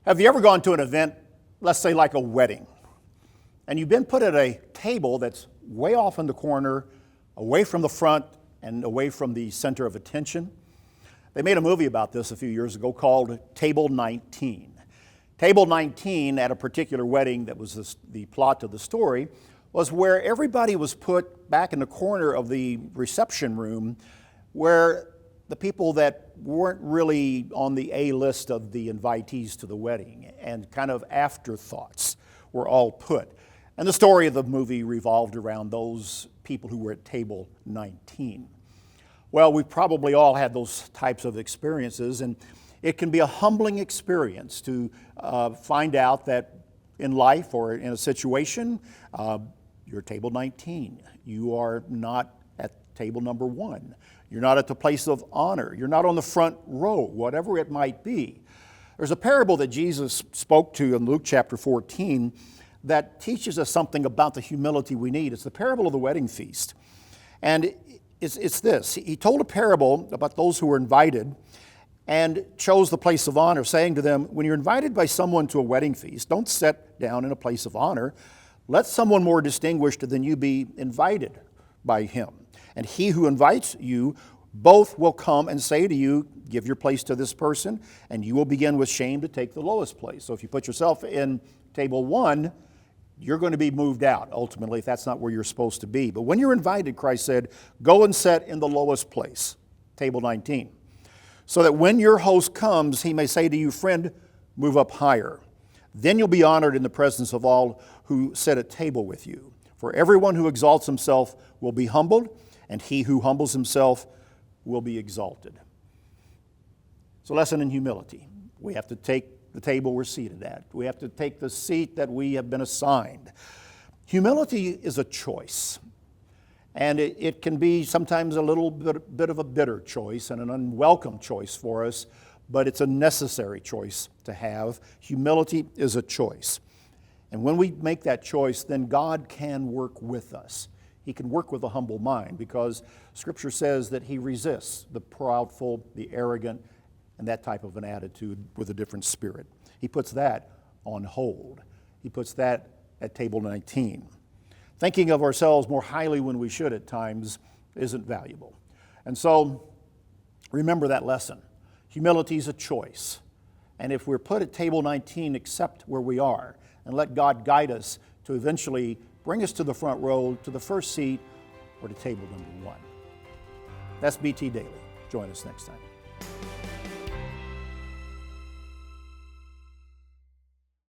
Have you ever gone to an event, let's say like a wedding, and you've been put at a table that's way off in the corner, away from the front and away from the center of attention? They made a movie about this a few years ago called Table 19. Table 19 at a particular wedding that was the plot of the story was where everybody was put back in the corner of the reception room where the people that weren't really on the A list of the invitees to the wedding and kind of afterthoughts were all put. And the story of the movie revolved around those people who were at table 19. Well, we've probably all had those types of experiences, and it can be a humbling experience to find out that in life or in a situation, you're table 19. You are not at table number 1. You're not at the place of honor. You're not on the front row, whatever it might be. There's a parable that Jesus spoke to in Luke chapter 14 that teaches us something about the humility we need. It's the parable of the wedding feast. And it's this. He told a parable about those who were invited and chose the place of honor, saying to them, when you're invited by someone to a wedding feast, don't sit down in a place of honor. Let someone more distinguished than you be invited by him. And he who invites you, both will come and say to you, give your place to this person, and you will begin with shame to take the lowest place. So if you put yourself in table 1, you're going to be moved out, ultimately, if that's not where you're supposed to be. But when you're invited, Christ said, go and sit in the lowest place, table 19, so that when your host comes, he may say to you, friend, move up higher. Then you'll be honored in the presence of all who sit at table with you. For everyone who exalts himself will be humbled, and he who humbles himself will be exalted. It's a lesson in humility. We have to take the table we're seated at. We have to take the seat that we have been assigned. Humility is a choice. And it can be sometimes a little bit of a bitter choice and an unwelcome choice for us, but it's a necessary choice to have. Humility is a choice. And when we make that choice, then God can work with us. He can work with a humble mind because Scripture says that He resists the proudful, the arrogant, and that type of an attitude with a different spirit. He puts that on hold. He puts that at table 19. Thinking of ourselves more highly when we should at times isn't valuable. And so remember that lesson. Humility is a choice. And if we're put at table 19, accept where we are and let God guide us to eventually bring us to the front row, to the first seat, or to table number 1. That's BT Daily. Join us next time.